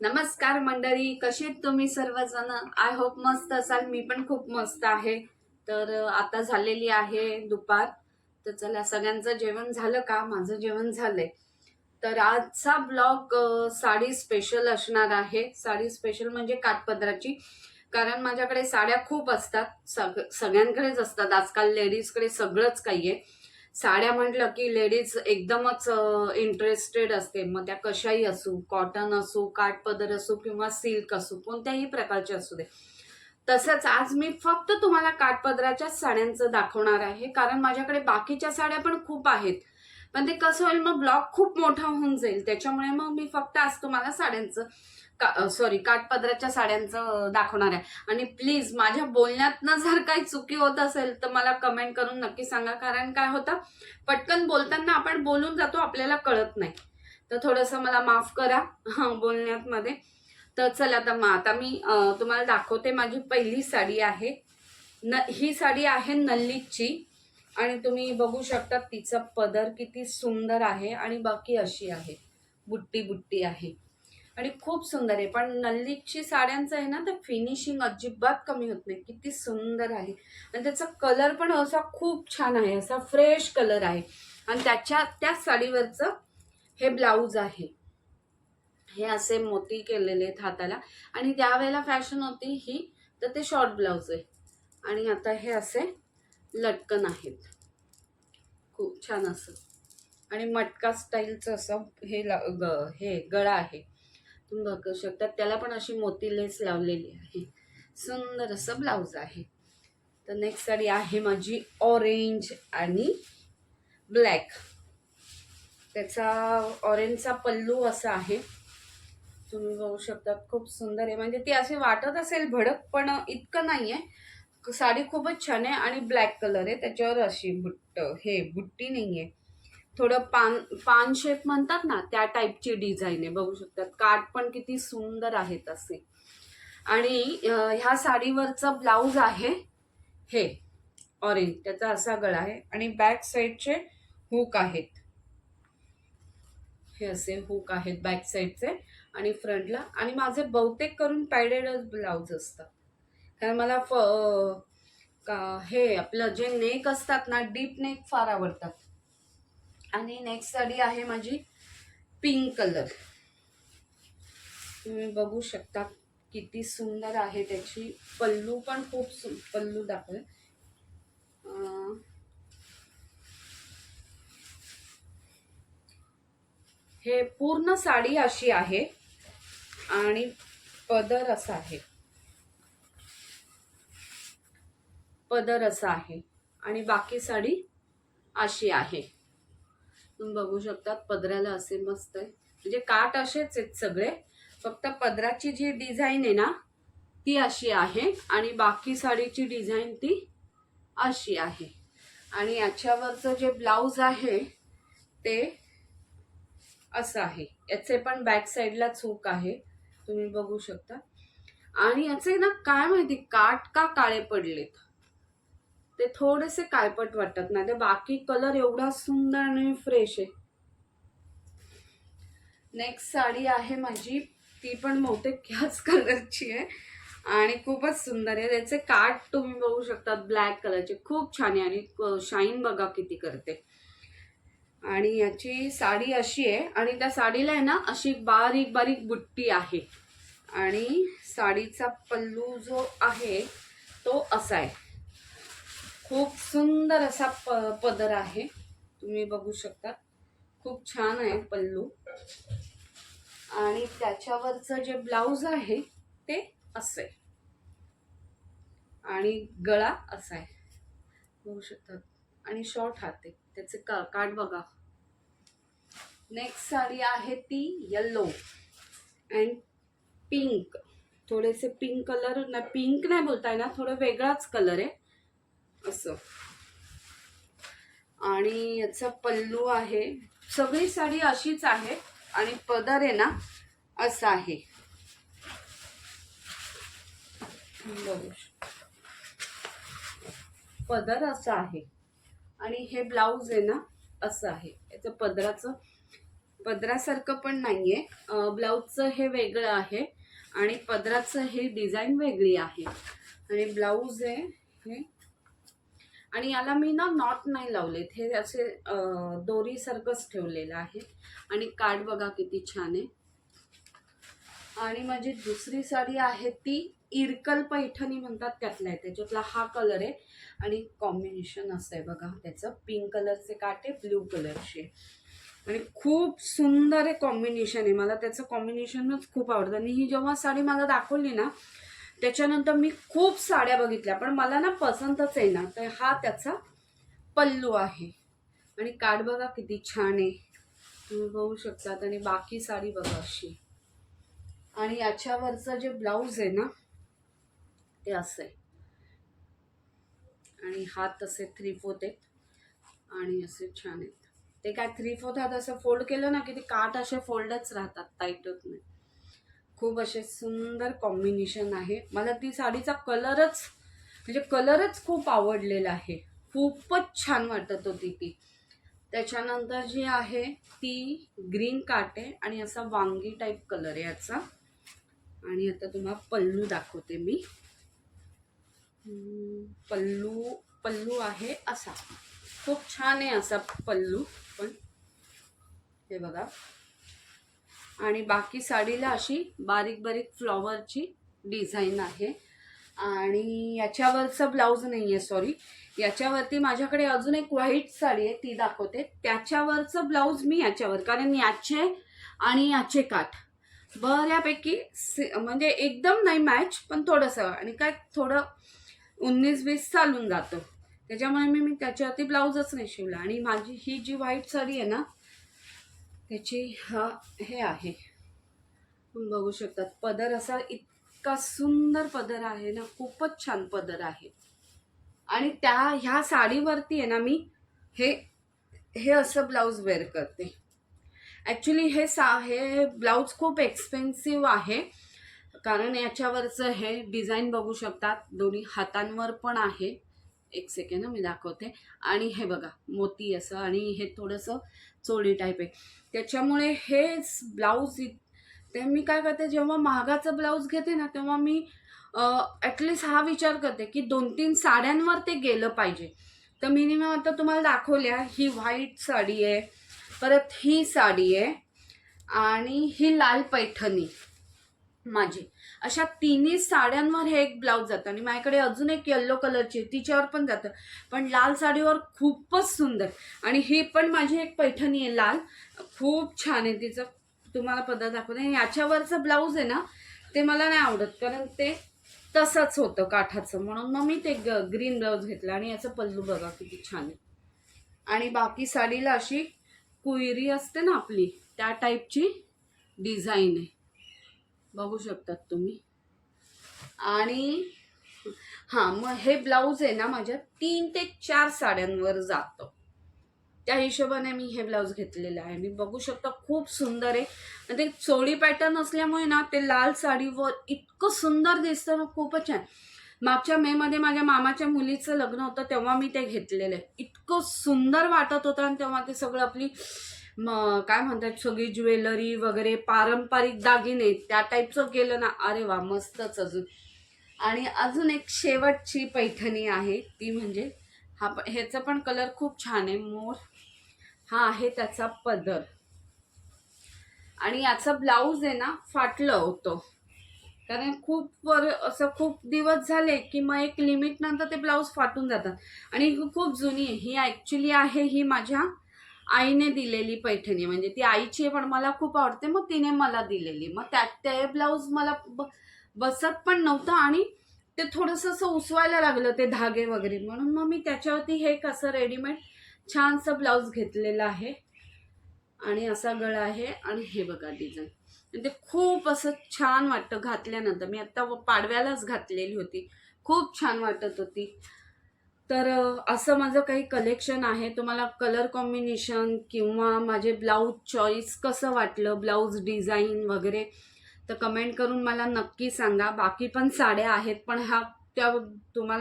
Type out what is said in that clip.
नमस्कार मंडळी, कशी आहेत तुम्ही सर्वजण? आय होप मस्त असाल. मी पण खूप मस्त आहे. तर आता झालेली आहे दुपार. तर चला, सगळ्यांचं जेवण झालं का? माझं जेवण झालंय. तर आजचा ब्लॉग साडी स्पेशल असणार आहे. साडी स्पेशल म्हणजे काठपदराची. कारण माझ्याकडे साड्या खूप असतात, सगळ्यांकडेच असतात. आजकाल लेडीजकडे सगळंच काही आहे. साड्या म्हटलं की लेडीज एकदमच इंटरेस्टेड असते. मग त्या कशाही असू, कॉटन असू, काठपदर असू किंवा सिल्क असू, कोणत्याही प्रकारचे असू दे. तसंच आज मी फक्त तुम्हाला काठपदराच्याच साड्यांचं दाखवणार आहे. कारण माझ्याकडे बाकीच्या साड्या पण खूप आहेत. पण ते कसं होईल, मग ब्लॉग खूप मोठा होऊन जाईल. त्याच्यामुळे मग मी फक्त आज तुम्हाला काठपदराच्या साड्यांचं दाखवणार आहे. आणि प्लीज माझ्या बोलण्यातनं जर काही चुकी होत असेल तर मला कमेंट करून नक्की सांगा. कारण काय होतं, पटकन बोलताना आपण बोलून जातो, आपल्याला कळत नाही. तर थोडंसं मला माफ करा बोलण्यात मध्ये. तर चला, आता मी तुम्हाला दाखवते. माझी पहिली साडी आहे. ही साडी आहे नल्लीची. आणि तुम्ही बघू शकता तिचा पदर किती सुंदर आहे. आणि बाकी अशी आहे, बुट्टी बुट्टी आहे आणि खूप सुंदर आहे. पण नल्लीची साड्यांचं आहे ना, तर फिनिशिंग अजिबात कमी होत नाही. किती सुंदर आहे. आणि त्याचा कलर पण असा खूप छान आहे, असा फ्रेश कलर आहे. आणि त्याच साडीवरचं हे ब्लाऊज आहे. हे असे मोती केलेले आहेत हाताला. आणि त्यावेळेला फॅशन होती ही, तर ते शॉर्ट ब्लाऊज आहे. आणि आता हे असे लटकन आहेत, खूप छान असं. आणि मटका स्टाईलचं असं हे गळा आहे. तुम्ही बघू शकता, त्याला पण अशी मोती लेस लावलेली आहे. सुंदर असं ब्लाऊज आहे. तर नेक्स्ट साडी आहे माझी ऑरेंज आणि ब्लॅक. त्याचा ऑरेंजचा पल्लू असा आहे, तुम्ही बघू शकता. खूप सुंदर आहे. म्हणजे ती अशी वाटत असेल भडक, पण इतकं नाहीये. साडी खूपच छान आहे. आणि ब्लॅक कलर आहे त्याच्यावर. अशी बुट्टी नाहीये, थोडं पान शेप म्हणतात ना, त्या टाईपची डिझाईन आहे. बघू शकतात, काठ पण किती सुंदर आहेत असे. आणि ह्या साडीवरचं ब्लाऊज आहे हे ऑरेंज. त्याचा असा गळा आहे. आणि बॅक साईडचे हुक आहेत, हे असे हुक आहेत बॅक साईडचे आणि फ्रंटला. आणि माझे बहुतेक करून पॅडेडच ब्लाऊज असतात. कारण मला हे आपलं जे नेक असतात ना, डीप नेक फार आवडतात. आणि नेक्स्ट साडी आहे माझी पिंक कलर. तुम्ही बघू शकता किती सुंदर आहे. त्याची पल्लू पण पल्लू दाखवेल. हे पूर्ण साडी अशी आहे आणि पदर असा आहे, पदर असा आहे. आणि बाकी साडी अशी आहे. तुम्ही बघू शकता, पदराला असे मस्त आहे. म्हणजे काठ असेच आहेत सगळे, फक्त पदराची जी डिझाईन आहे ना, ती अशी आहे. आणि बाकी साडीची डिझाईन ती अशी आहे. आणि याच्यावरचं जे ब्लाऊज आहे ते असं आहे. याचे पण बॅक साईडला चूक आहे, तुम्ही बघू शकता. आणि याचे ना, काय माहिती काठ का काळे पडलेत, ते थोडेसे काळपट वाटत नाही. ते बाकी कलर एवढा सुंदर आणि फ्रेश आहे. नेक्स्ट साडी आहे माझी, ती पण बहुतेक ह्याच कलरची आहे आणि खूपच सुंदर आहे. त्याचे काठ तुम्ही बघू शकता, ब्लॅक कलरचे, खूप छान आहे. आणि शाईन बघा किती करते. आणि याची साडी अशी आहे. आणि त्या साडीला आहे ना, अशी बारीक बारीक बुट्टी आहे. आणि साडीचा पल्लू जो आहे तो असा आहे. खूप सुंदर असा पदर आहे, तुम्ही बघू शकता. खूप छान आहे पल्लू. आणि त्याच्यावरचं जे ब्लाऊज आहे ते असं आहे. आणि गळा असा आहे, बघू शकतात. आणि शॉर्ट हात आहे. त्याचे काठ बघा. नेक्स्ट साडी आहे ती येल्लो अँड पिंक. थोडेसे पिंक कलर ना, पिंक नाही बोलता येणार, थोडं वेगळाच कलर आहे असं. आणि याचा पल्लू आहे. सगळी साडी अशीच आहे. आणि पदर आहे ना, असा आहे. पदर असा आहे. आणि हे ब्लाऊज आहे ना, असं आहे. याचं पदराचं पदरासारखं पण नाहीये, ब्लाऊजचं हे वेगळं आहे आणि पदराचं हे डिझाईन वेगळी आहे. आणि ब्लाऊज आहे हे, आणि याला मी ना नॉट नाही लावलेत, हे असे दोरी सारखंच ठेवलेलं आहे. आणि कार्ड बघा किती छान आहे. आणि माझी दुसरी साडी आहे ती इरकल पैठणी म्हणतात त्यातला आहे, त्याच्यातला हा कलर आहे. आणि कॉम्बिनेशन असं आहे बघा, त्याचं पिंक कलरचे काटे ब्ल्यू कलरचे, आणि खूप सुंदर आहे कॉम्बिनेशन आहे. मला त्याचं कॉम्बिनेशनच खूप आवडतं. आणि ही जेव्हा साडी मला दाखवली ना त्याच्यानंतर मी खूप साड्या बघितल्या, पण मला ना पसंतच आहे ना, तर हा त्याचा पल्लू आहे. आणि कार्ड बघा किती छान आहे, तुम्ही बघू शकतात. आणि बाकी साडी बघा अशी. आणि याच्यावरचं जे ब्लाऊज आहे ना ते असं आहे, आणि हात असे 3/4 आहेत आणि असे छान आहेत. ते काय 3/4 हात असं फोल्ड केलं ना की ते काठ असे फोल्डच राहतात, टाईट होत नाही. खूप असे सुंदर कॉम्बिनेशन आहे. मला ती साडीचा कलरच म्हणजे कलरच खूप आवडलेला आहे, खूपच छान वाटत होती ती. त्याच्यानंतर जी आहे ती ग्रीन काट आहे आणि असा वांगी टाईप कलर आहे याचा. आणि आता तुम्हाला पल्लू दाखवते मी. पल्लू आहे असा, खूप छान आहे असा पल्लू पण, हे बघा. आणि बाकी साडीला अशी बारीक बारीक फ्लॉवरची डिझाईन आहे. आणि याच्यावरचं ब्लाऊज नाही आहे, सॉरी, याच्यावरती माझ्याकडे अजून एक व्हाईट साडी आहे ती दाखवते. त्याच्यावरचं ब्लाऊज मी याच्यावर, कारण याचे आणि याचे काठ बऱ्यापैकी म्हणजे एकदम नाही मॅच, पण थोडंसं, आणि काय थोडं 19-20 चालून जातं, त्याच्यामुळे मी त्याच्यावरती ब्लाऊजच नाही शिवला. आणि माझी ही जी व्हाईट साडी आहे ना त्याची हे आहे, तुम्ही बघू शकतात. पदर असा इतका सुंदर पदर आहे ना, खूपच छान पदर आहे. आणि ह्या साडीवरती आहे ना मी हे असं ब्लाऊज वेअर करते. ॲक्च्युली हे ब्लाऊज खूप एक्सपेन्सिव्ह आहे, कारण याच्यावरचं हे डिझाईन बघू शकतात, दोन्ही हातांवर पण आहे. एक सेकंड मी दाखवते. आणि हे बघा मोती असं, आणि हे थोडंसं चोळी टाईप आहे, त्याच्यामुळे हे ब्लाऊज ते मी काय करते, जेव्हा महागाचं ब्लाऊज घेते ना तेव्हा मी ॲटलिस्ट हा विचार करते की 2-3 साड्यांवर ते गेलं पाहिजे. तर मिनिमम आता तुम्हाला दाखवल्या, ही व्हाईट साडी आहे, परत ही साडी आहे, आणि ही लाल पैठणी माझी, अशा तिन्ही साड्यांवर हे एक ब्लाऊज जातं. आणि माझ्याकडे अजून एक येल्लो कलरची तिच्यावर पण जातं, पण लाल साडीवर खूपच सुंदर. आणि ही पण माझी एक पैठणी आहे लाल, खूप छान आहे तिचं, तुम्हाला पद्धत दाखवते. आणि याच्यावरचं ब्लाऊज आहे ना ते मला नाही आवडत, कारण ते तसंच होतं काठाचं, म्हणून मग मी ते ग्रीन ब्लाऊज घेतलं. आणि याचं पल्लू बघा किती छान आहे. आणि बाकी साडीला अशी कुयरी असते ना आपली, त्या टाईपची डिझाईन आहे, बघू शकतात तुम्ही. आणि हां, मग हे ब्लाऊज आहे ना माझ्या 3 ते 4 साड्यांवर जातं, त्या हिशोबाने मी हे ब्लाऊज घेतलेलं आहे. मी बघू शकता खूप सुंदर आहे. आणि ते चोळी पॅटर्न असल्यामुळे ना ते लाल साडीवर इतकं सुंदर दिसतं ना, खूपच छान. मागच्या मेमध्ये माझ्या मामाच्या मुलीचं लग्न होतं तेव्हा मी ते घेतलेलं आहे, इतकं सुंदर वाटत होतं. आणि तेव्हा ते सगळं आपली काय म्हणतात, सगळी ज्वेलरी वगैरे पारंपरिक दागिने त्या टाईपचं केलं ना, अरे वा मस्तच. आणि अजून एक शेवटची पैठणी आहे ती म्हणजे ह्याचा पण कलर खूप छान आहे, मोर हा आहे त्याचा पदर. आणि याचा ब्लाऊज आहे ना फाटलं होतं, कारण खूप दिवस झाले की मग एक लिमिट नंतर ते ब्लाऊज फाटून जातात. आणि खूप जुनी आहे ही, ॲक्च्युली आहे ही माझ्या आईने दिलेली पैठणी, म्हणजे ती आईची आहे पण मला खूप आवडते, मग तिने मला दिलेली. मग ते ब्लाऊज मला बसत पण नव्हतं, आणि ते थोडंसं असं उसवायला लागलं ते धागे वगैरे, म्हणून मग मी त्याच्यावरती हे कसं रेडीमेड छानसं ब्लाऊज घेतलेलं आहे. आणि असा गळा आहे, आणि हे बघा डिझाईन, ते खूप असं छान वाटतं घातल्यानंतर. मी आता पाडव्यालाच घातलेली होती, खूप छान वाटत होती. तर असं माझं काही कलेक्शन आहे. तुम्हाला कलर कॉम्बिनेशन किंवा माझे ब्लाऊज चॉईस कसं वाटलं, ब्लाऊज डिझाईन वगैरे, तर कमेंट करून मला नक्की सांगा. बाकी पण साड्या आहेत, पण त्या तुम्हाला